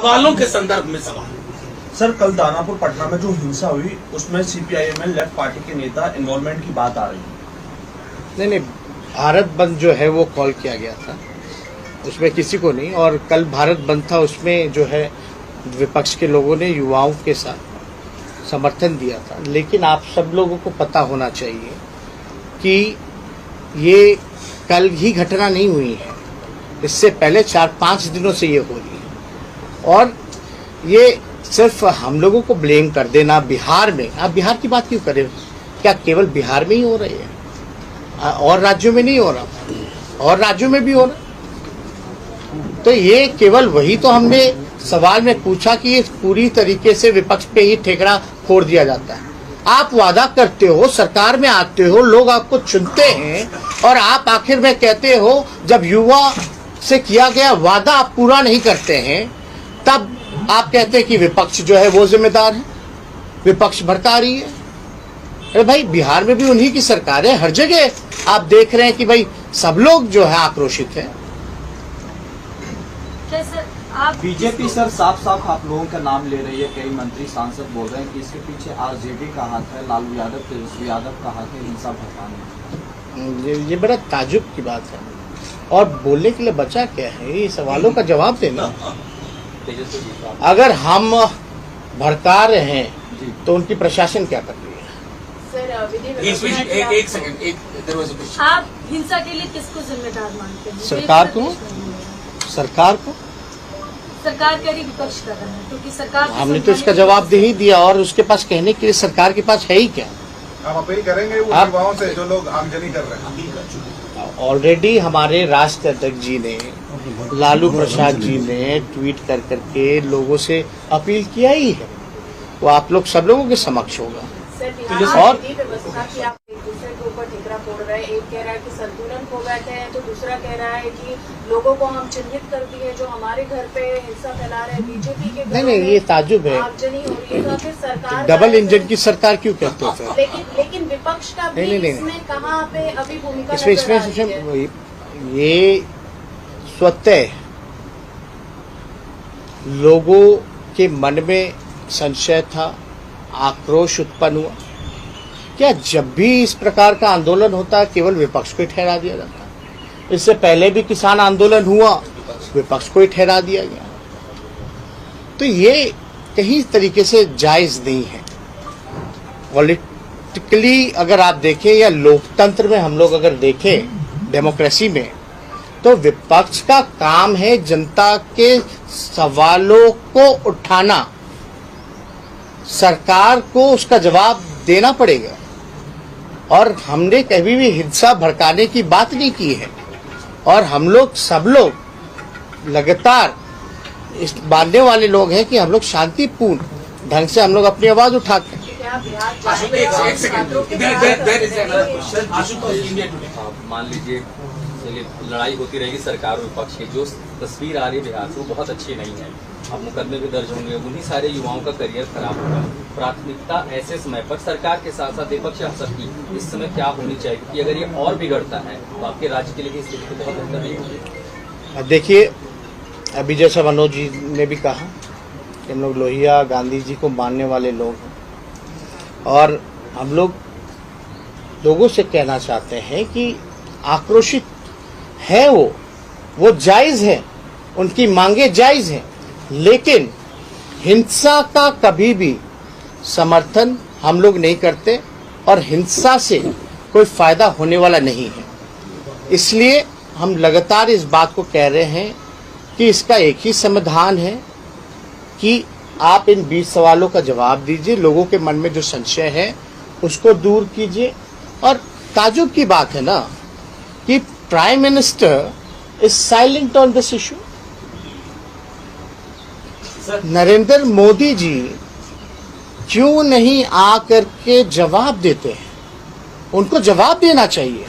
सवालों के संदर्भ में सवाल। सर, कल दानापुर पटना में जो हिंसा हुई उसमें सीपीआईएम लेफ्ट पार्टी के नेता इन्वॉल्वमेंट की बात आ रही है। नहीं, भारत बंद जो है वो कॉल किया गया था, उसमें किसी को नहीं। और कल भारत बंद था, उसमें जो है विपक्ष के लोगों ने युवाओं के साथ समर्थन दिया था। लेकिन आप सब लोगों को पता होना चाहिए कि ये कल ही घटना नहीं हुई है, इससे पहले 4-5 दिनों से ये हो रही है। और ये सिर्फ हम लोगों को ब्लेम कर देना बिहार में, आप बिहार की बात क्यों करें? क्या केवल बिहार में ही हो रही है? और राज्यों में नहीं हो रहा? और राज्यों में भी हो रहा। तो ये केवल वही तो हमने सवाल में पूछा कि ये पूरी तरीके से विपक्ष पे ही ठेकड़ा फोड़ दिया जाता है। आप वादा करते हो, सरकार में आते हो, लोग आपको चुनते हैं और आप आखिर में कहते हो जब युवा से किया गया वादा आप पूरा नहीं करते हैं, तब आप कहते हैं कि विपक्ष जो है वो जिम्मेदार है, विपक्ष भड़का रही है। अरे भाई, बिहार में भी उन्हीं की सरकार है, हर जगह आप देख रहे हैं कि भाई सब लोग जो है आक्रोशित है। बीजेपी सर साफ साफ आप लोगों का नाम ले रही है, कई मंत्री सांसद बोल रहे हैं कि इसके पीछे आरजेडी का हाथ है, लालू यादव, तेजस्वी यादव का हाथ है हिंसा भड़काने। ये बड़ा ताजुब की बात है। और बोलने के लिए बचा क्या है? ये सवालों का जवाब देना। अगर हम भड़का रहे हैं तो उनकी प्रशासन क्या कर रही है? एक सेकंड, आप हिंसा के लिए किसको जिम्मेदार मानते हैं? सरकार को। सरकार को सरकार कह रही विपक्ष कर रहा है, क्योंकि सरकार हमने तो इसका जवाब दे ही दिया। और उसके पास कहने के लिए सरकार के पास है ही क्या? आप अपील करेंगे उन युवाओं से जो लोग आमजनी कर रहे हैं? ऑलरेडी हमारे राष्ट्र अध्यक्ष जी ने, लालू प्रसाद जी ने ट्वीट कर करके लोगों से अपील किया ही है। वो आप लोग सब लोगों के समक्ष होगा। और व्यवस्था की आप एक दूसरे के ऊपर ठिकरा फोड़ रहे हैं। एक कह रहा है कि संतुलन खो बैठे हैं, तो दूसरा कह रहा है कि लोगों को हम चिन्हित कर दिए जो हमारे घर पे हिंसा फैला रहे हैं। बीजेपी के नहीं, ये ताजुब है। आगजनी हो रही है, तो फिर सरकार डबल इंजन की सरकार क्यों कहते हो? लेकिन विपक्ष का भी इसमें कहाँ पे अभी भूमिका इसमें ये स्वतः लोगों के मन में संशय था, आक्रोश उत्पन्न हुआ। क्या जब भी इस प्रकार का आंदोलन होता है केवल विपक्ष को ही ठहरा दिया जाता है? इससे पहले भी किसान आंदोलन हुआ, विपक्ष को ही ठहरा दिया गया। तो ये कहीं तरीके से जायज नहीं है। पॉलिटिकली अगर आप देखें या लोकतंत्र में हम लोग अगर देखें, डेमोक्रेसी में, तो विपक्ष का काम है जनता के सवालों को उठाना, सरकार को उसका जवाब देना पड़ेगा। और हमने कभी भी हिंसा भड़काने की बात नहीं की है। और हम लोग सब लोग लगातार इस मानने वाले लोग हैं कि हम लोग शांतिपूर्ण ढंग से हम लोग अपनी आवाज उठाते हैं। मान लीजिए चलिए लड़ाई होती रहेगी सरकार और विपक्ष की, जो तस्वीर आ रही है बिहार से वो बहुत अच्छी नहीं है। अब मुकदमे भी दर्ज होंगे, उन्हीं सारे युवाओं का करियर खराब होगा। प्राथमिकता ऐसे समय पर सरकार के साथ साथ विपक्ष हम सबकी इस समय क्या होनी चाहिए? क्योंकि अगर ये और बिगड़ता है तो आपके राज्य के लिए स्थिति बहुत बेहतर नहीं होगी। देखिए, अभी जैसा मनोज जी ने भी कहा कि हम लोग लोहिया गांधी जी को मानने वाले लोग हैं। और हम लोग लोगों से कहना चाहते हैं कि आक्रोशित है वो जायज है, उनकी मांगे जायज हैं, लेकिन हिंसा का कभी भी समर्थन हम लोग नहीं करते और हिंसा से कोई फायदा होने वाला नहीं है। इसलिए हम लगातार इस बात को कह रहे हैं कि इसका एक ही समाधान है कि आप इन 20 सवालों का जवाब दीजिए, लोगों के मन में जो संशय है उसको दूर कीजिए। और ताजुब की बात है ना कि prime minister is silent on this issue. Narendra Modi ji क्यों नहीं आकर के जवाब देते हैं? उनको जवाब देना चाहिए।